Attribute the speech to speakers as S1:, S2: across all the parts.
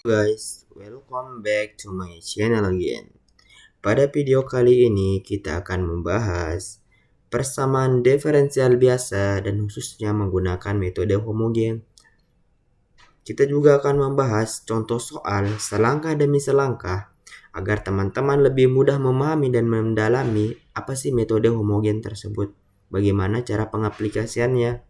S1: guys, welcome back to my channel again. Pada video kali ini kita akan membahas persamaan diferensial biasa dan khususnya menggunakan metode homogen. Kita juga akan membahas contoh soal selangkah demi selangkah agar teman-teman lebih mudah memahami dan mendalami apa sih metode homogen tersebut, bagaimana cara pengaplikasiannya.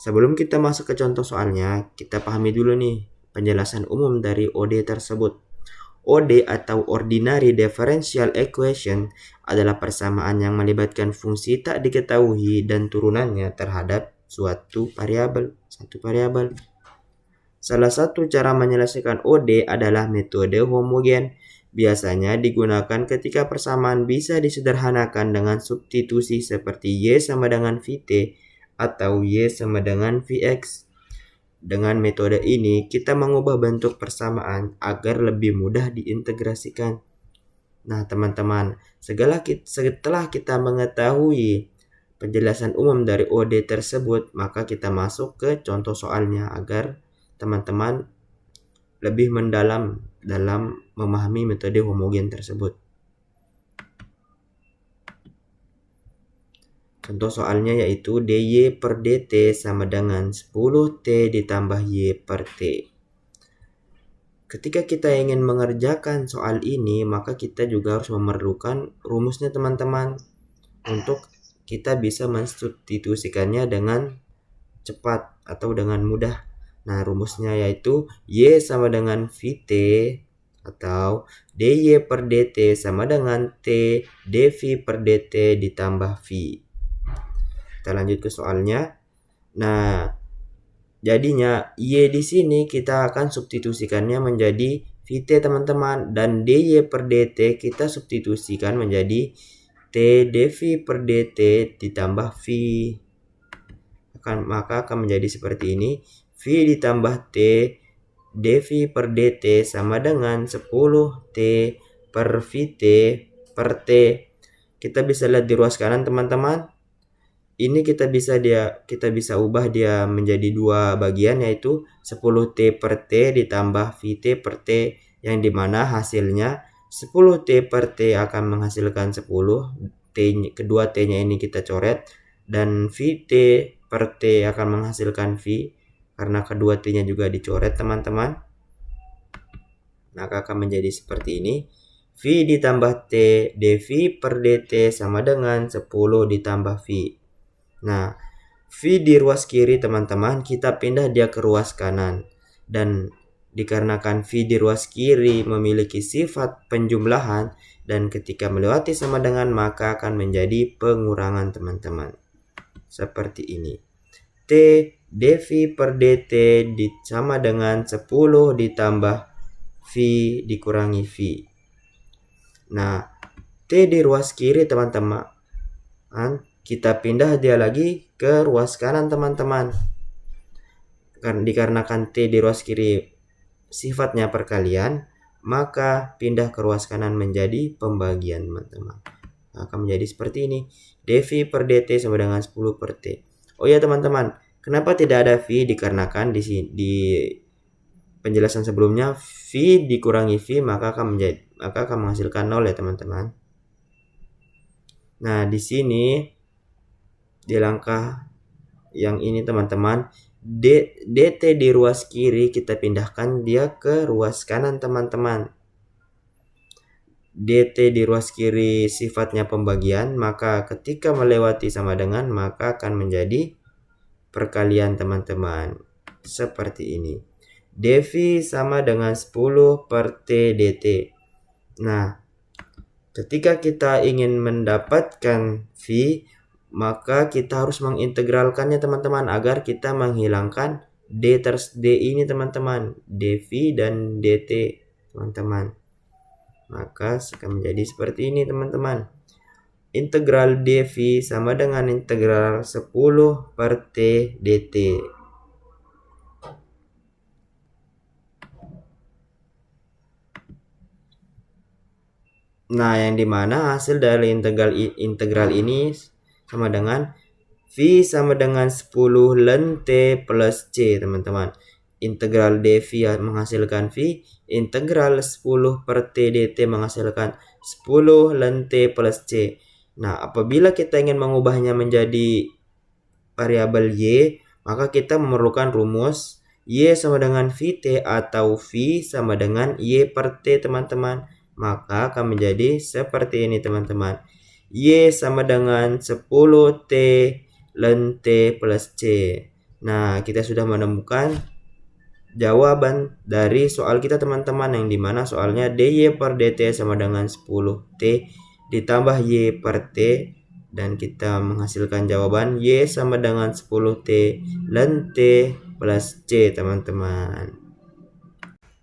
S1: Sebelum kita masuk ke contoh soalnya, kita pahami dulu nih penjelasan umum dari OD tersebut. OD atau Ordinary Differential Equation adalah persamaan yang melibatkan fungsi tak diketahui dan turunannya terhadap satu variabel. Salah satu cara menyelesaikan OD adalah metode homogen. Biasanya digunakan ketika persamaan bisa disederhanakan dengan substitusi seperti Y sama dengan VT atau Y sama dengan Vx. Dengan metode ini, kita mengubah bentuk persamaan agar lebih mudah diintegrasikan. Nah, teman-teman, setelah kita mengetahui penjelasan umum dari OD tersebut, maka kita masuk ke contoh soalnya agar teman-teman lebih mendalam dalam memahami metode homogen tersebut. Contoh soalnya yaitu dy per dt sama dengan 10t ditambah y per t. Ketika kita ingin mengerjakan soal ini, maka kita juga harus memerlukan rumusnya teman-teman untuk kita bisa mensubstitusikannya dengan cepat atau dengan mudah. Nah, rumusnya yaitu y sama dengan vt atau dy per dt sama dengan t dv per dt ditambah v. Kita lanjut ke soalnya. Nah, jadinya Y di sini kita akan substitusikannya menjadi VT teman-teman, dan DY per DT kita substitusikan menjadi T dV per DT ditambah V. Maka akan menjadi seperti ini. V ditambah T dV per DT sama dengan 10T per VT per T. Kita bisa lihat di ruas kanan teman-teman. Ini kita bisa ubah dia menjadi dua bagian, yaitu 10T per T ditambah VT per T, yang dimana hasilnya 10T per T akan menghasilkan 10, kedua T-nya ini kita coret, dan VT per T akan menghasilkan V, karena kedua T-nya juga dicoret teman-teman. Maka akan menjadi seperti ini. V ditambah T dV per dt sama dengan 10 ditambah V. Nah, V di ruas kiri teman-teman, kita pindah dia ke ruas kanan. Dan dikarenakan V di ruas kiri memiliki sifat penjumlahan, dan ketika melewati sama dengan maka akan menjadi pengurangan teman-teman. Seperti ini. T dV per dt sama dengan 10 ditambah V dikurangi V. Nah, T di ruas kiri teman-teman, kita pindah dia lagi ke ruas kanan teman-teman. Dikarenakan T di ruas kiri sifatnya perkalian, maka pindah ke ruas kanan menjadi pembagian teman-teman. Akan menjadi seperti ini. dV per dt sama dengan 10 per T. Oh ya teman-teman, kenapa tidak ada V? Dikarenakan di penjelasan sebelumnya V dikurangi V maka akan menghasilkan 0 ya teman-teman. Nah, di sini di langkah yang ini teman-teman, dt di ruas kiri kita pindahkan dia ke ruas kanan teman-teman. dt di ruas kiri sifatnya pembagian, maka ketika melewati sama dengan maka akan menjadi perkalian teman-teman. Seperti ini. dV sama dengan 10 per T dt. Nah, ketika kita ingin mendapatkan V, maka kita harus mengintegralkannya teman-teman agar kita menghilangkan D ini teman-teman, dV dan dt teman-teman. Maka akan menjadi seperti ini teman-teman. Integral dV sama dengan integral 10 per T dt. Nah, yang dimana hasil dari integral ini sama dengan V sama dengan 10 ln T plus C teman-teman. integral dV menghasilkan V, integral 10 per T dt menghasilkan 10 ln T plus C. Nah, apabila kita ingin mengubahnya menjadi variabel Y, maka kita memerlukan rumus Y sama dengan VT atau V sama dengan Y per T, teman-teman. Maka akan menjadi seperti ini, teman-teman. Y sama dengan 10 T ln T plus C. Nah, kita sudah menemukan jawaban dari soal kita, teman-teman, yang dimana soalnya dy per dt sama dengan 10t ditambah y per t, dan kita menghasilkan jawaban y sama dengan 10t ln t plus c, teman-teman.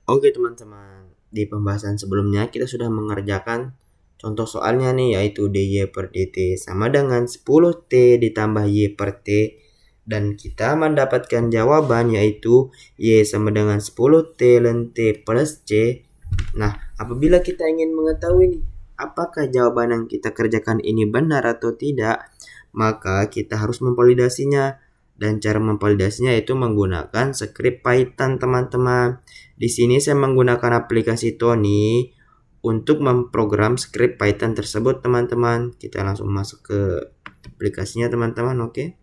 S1: Oke, teman-teman, di pembahasan sebelumnya kita sudah mengerjakan contoh soalnya nih, yaitu dy per dt sama dengan 10t ditambah y per t, dan kita mendapatkan jawaban yaitu Y sama dengan 10T ln T plus C. Nah, apabila kita ingin mengetahui nih, apakah jawaban yang kita kerjakan ini benar atau tidak, maka kita harus memvalidasinya. Dan cara memvalidasinya itu menggunakan script Python, teman-teman. Di sini saya menggunakan aplikasi Tony untuk memprogram script Python tersebut, teman-teman. Kita langsung masuk ke aplikasinya, teman-teman. Oke.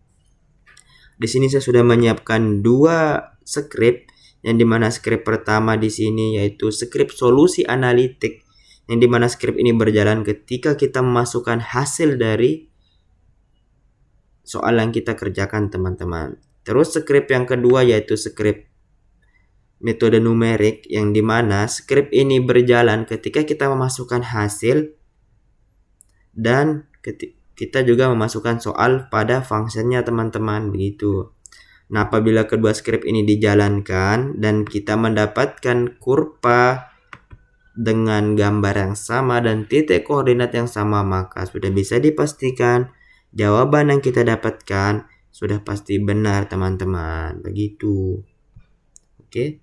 S1: Di sini saya sudah menyiapkan dua script, yang dimana script pertama di sini yaitu script solusi analitik, yang dimana script ini berjalan ketika kita memasukkan hasil dari soal yang kita kerjakan, teman-teman. Terus script yang kedua yaitu script metode numerik, yang dimana script ini berjalan ketika kita memasukkan hasil dan kita juga memasukkan soal pada fungsinya, teman-teman, begitu. Nah, apabila kedua script ini dijalankan dan kita mendapatkan kurva dengan gambar yang sama dan titik koordinat yang sama, maka sudah bisa dipastikan jawaban yang kita dapatkan sudah pasti benar, teman-teman, begitu. Oke.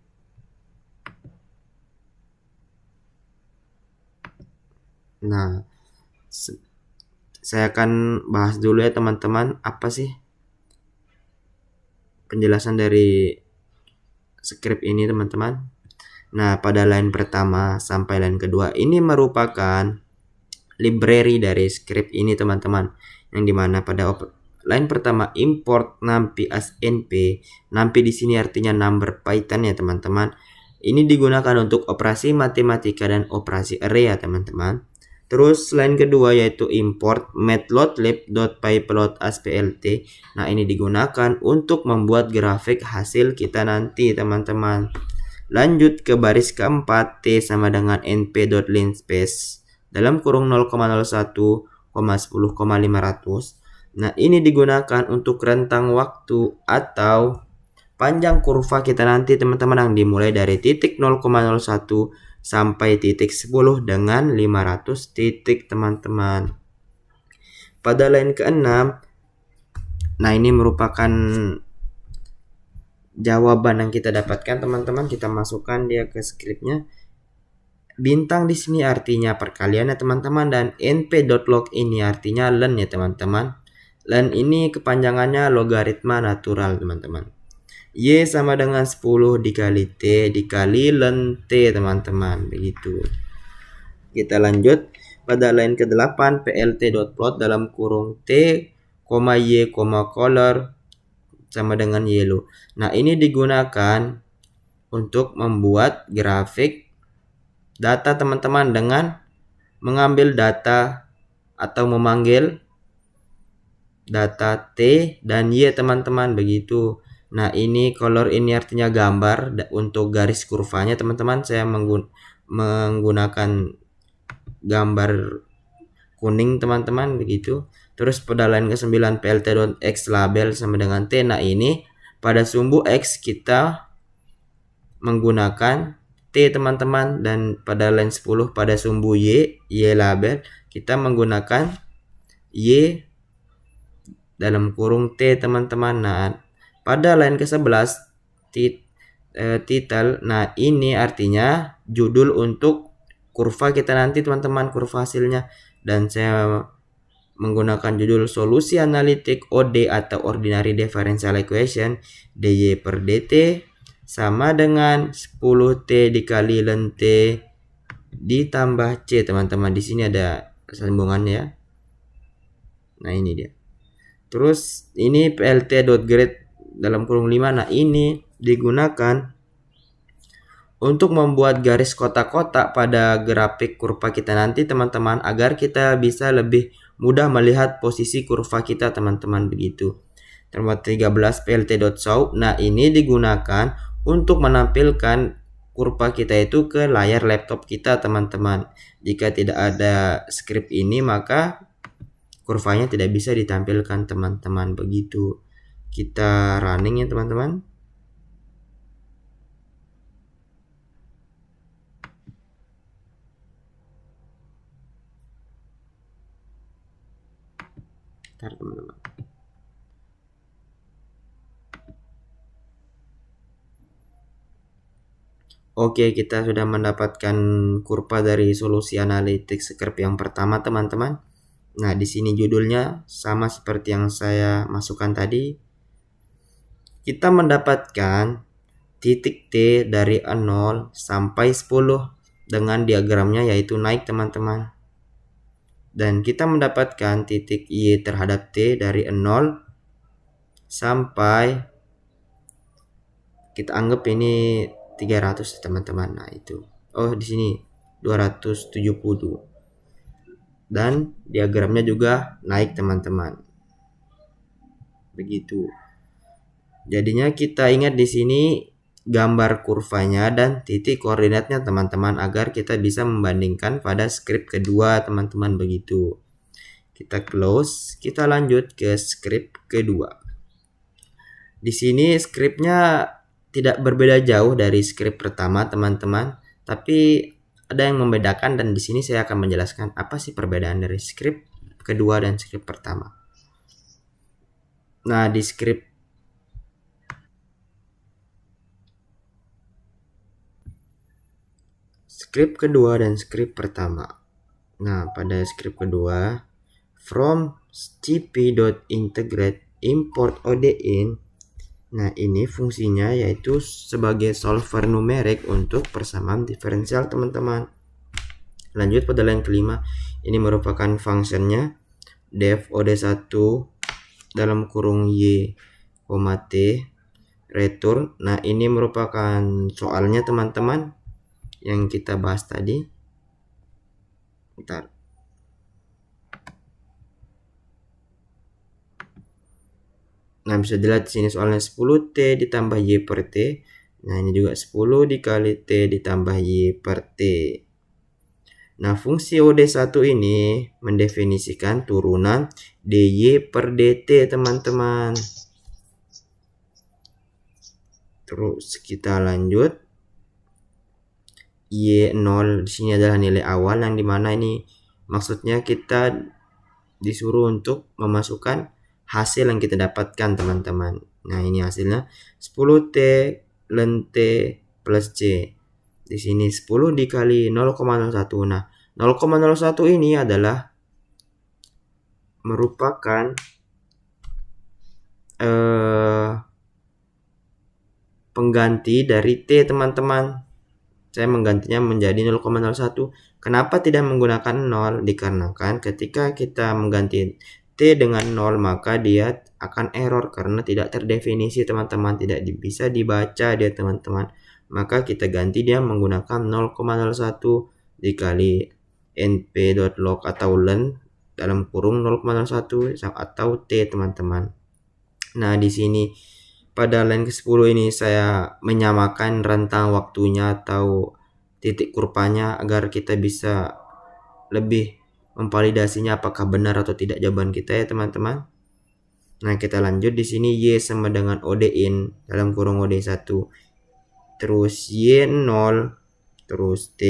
S1: Nah, saya akan bahas dulu ya, teman-teman, apa sih penjelasan dari script ini, teman-teman. Nah, pada line pertama sampai line kedua ini merupakan library dari script ini, teman-teman, yang dimana pada line pertama import numpy as np. Numpy di sini artinya number Python ya, teman-teman. Ini digunakan untuk operasi matematika dan operasi array ya, teman-teman. Terus line kedua yaitu import matplotlib.pyplot as plt. Nah, ini digunakan untuk membuat grafik hasil kita nanti, teman-teman. Lanjut ke baris keempat, t sama dengan np.linspace dalam kurung 0,01,10,500. Nah, ini digunakan untuk rentang waktu atau panjang kurva kita nanti, teman-teman, yang dimulai dari titik 0,01 sampai titik 10 dengan 500 titik, teman-teman. Pada line ke-6, nah ini merupakan jawaban yang kita dapatkan, teman-teman. Kita masukkan dia ke scriptnya. Bintang di sini artinya perkalian ya, teman-teman, dan np.log ini artinya len ya, teman-teman. Len ini kepanjangannya logaritma natural, teman-teman. Y sama dengan 10 dikali T dikali ln T, teman-teman, begitu. Kita lanjut pada line ke-8, plt.plot dalam kurung T, Y, color sama dengan yellow. Nah, ini digunakan untuk membuat grafik data, teman-teman, dengan mengambil data atau memanggil data T dan Y, teman-teman, begitu. Nah, ini color ini artinya gambar. Untuk garis kurvanya, teman-teman, saya menggunakan gambar kuning, teman-teman, begitu. Terus pada line ke-9 plt.x label sama dengan T. Nah, ini pada sumbu X kita menggunakan T, teman-teman, dan pada line 10 pada sumbu Y label kita menggunakan Y dalam kurung T, teman-teman. Nah, pada line ke-11 title, nah ini artinya judul untuk kurva kita nanti, teman-teman, kurva hasilnya, dan saya menggunakan judul solusi analitik OD atau ordinary differential equation dy per dt sama dengan 10T dikali ln T ditambah C, teman-teman. Di sini ada sambungannya ya. Nah, ini dia. Terus ini plt.grade dalam kurung 5. Nah, ini digunakan untuk membuat garis kotak-kotak pada grafik kurva kita nanti, teman-teman, agar kita bisa lebih mudah melihat posisi kurva kita, teman-teman, begitu. Nomor 13 plt.show. Nah, ini digunakan untuk menampilkan kurva kita itu ke layar laptop kita, teman-teman. Jika tidak ada script ini, maka kurvanya tidak bisa ditampilkan, teman-teman, begitu. Kita running ya, teman-teman. Bentar, teman-teman. Oke, kita sudah mendapatkan kurva dari solusi analitik script yang pertama, teman-teman. Nah, di sini judulnya sama seperti yang saya masukkan tadi. Kita mendapatkan titik T dari 0 sampai 10 dengan diagramnya yaitu naik, teman-teman. Dan kita mendapatkan titik Y terhadap T dari 0 sampai, kita anggap ini 300, teman-teman. Nah, itu. Oh, di sini 270. Dan diagramnya juga naik, teman-teman. Begitu. Jadinya kita ingat di sini gambar kurvanya dan titik koordinatnya, teman-teman, agar kita bisa membandingkan pada script kedua, teman-teman, begitu. Kita close, kita lanjut ke script kedua. Di sini scriptnya tidak berbeda jauh dari script pertama, teman-teman, tapi ada yang membedakan, dan di sini saya akan menjelaskan apa sih perbedaan dari script kedua dan script pertama. Nah, di script kedua dan script pertama. Nah, pada script kedua, from cp.integrate import ODIN. Nah, ini fungsinya yaitu sebagai solver numerik untuk persamaan diferensial, teman-teman. Lanjut pada line kelima, ini merupakan fungsinya def OD1 dalam kurung Y, T, return. Nah, ini merupakan soalnya, teman-teman, yang kita bahas tadi. Bentar. Nah, bisa dilihat di sini soalnya 10T ditambah Y per T. Nah, ini juga 10 dikali T ditambah Y per T. Nah, fungsi OD1 ini mendefinisikan turunan DY per DT, teman-teman. Terus kita lanjut. Y0 di sini adalah nilai awal, yang dimana ini maksudnya kita disuruh untuk memasukkan hasil yang kita dapatkan, teman-teman. Nah, ini hasilnya 10T ln T plus C. Di sini 10 dikali 0,01. Nah, 0,01 ini adalah merupakan pengganti dari T, teman-teman. Saya menggantinya menjadi 0,01. Kenapa tidak menggunakan 0? Dikarenakan ketika kita mengganti T dengan 0, maka dia akan error karena tidak terdefinisi, teman-teman. Tidak bisa dibaca dia, teman-teman. Maka kita ganti dia menggunakan 0,01 dikali np.log atau len dalam kurung 0,01 atau T, teman-teman. Nah, di sini pada line ke-10 ini saya menyamakan rentang waktunya atau titik kurvanya agar kita bisa lebih memvalidasinya apakah benar atau tidak jawaban kita ya, teman-teman. Nah, kita lanjut di sini Y sama dengan ODIN dalam kurung OD1. Terus Y0 terus T.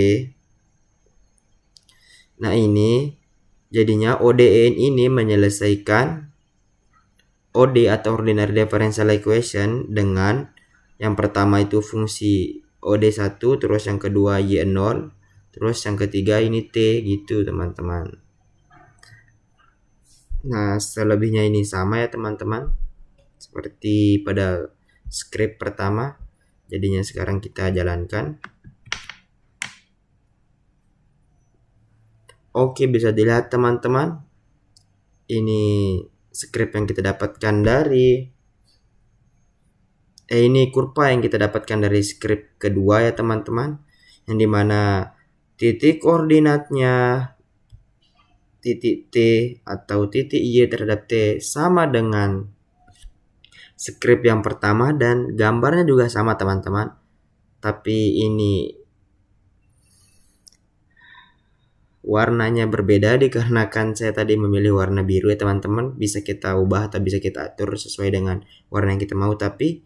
S1: Nah, ini jadinya ODIN ini menyelesaikan OD atau ordinary differential equation dengan yang pertama itu fungsi OD1, terus yang kedua Y0, terus yang ketiga ini T, gitu, teman-teman. Nah, selebihnya ini sama ya, teman-teman, seperti pada script pertama. Jadinya sekarang kita jalankan. Oke, bisa dilihat teman-teman. Ini script yang kita dapatkan dari ini kurva yang kita dapatkan dari script kedua ya teman-teman. Yang dimana titik koordinatnya titik T atau titik Y terhadap T sama dengan script yang pertama dan gambarnya juga sama teman-teman. Tapi ini warnanya berbeda dikarenakan saya tadi memilih warna biru ya teman-teman. Bisa kita ubah atau bisa kita atur sesuai dengan warna yang kita mau. Tapi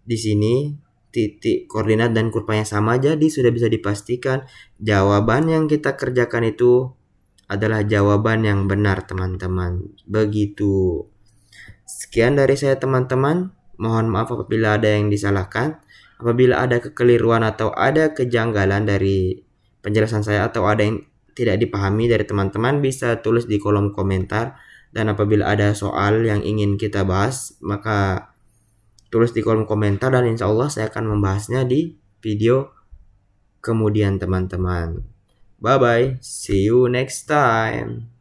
S1: di sini titik koordinat dan kurvanya sama, jadi sudah bisa dipastikan jawaban yang kita kerjakan itu adalah jawaban yang benar teman-teman. Begitu. Sekian dari saya teman-teman. Mohon maaf apabila ada yang disalahkan. Apabila ada kekeliruan atau ada kejanggalan dari penjelasan saya atau ada yang tidak dipahami dari teman-teman, bisa tulis di kolom komentar. Dan apabila ada soal yang ingin kita bahas, maka tulis di kolom komentar dan insya Allah saya akan membahasnya di video kemudian teman-teman. Bye bye, see you next time.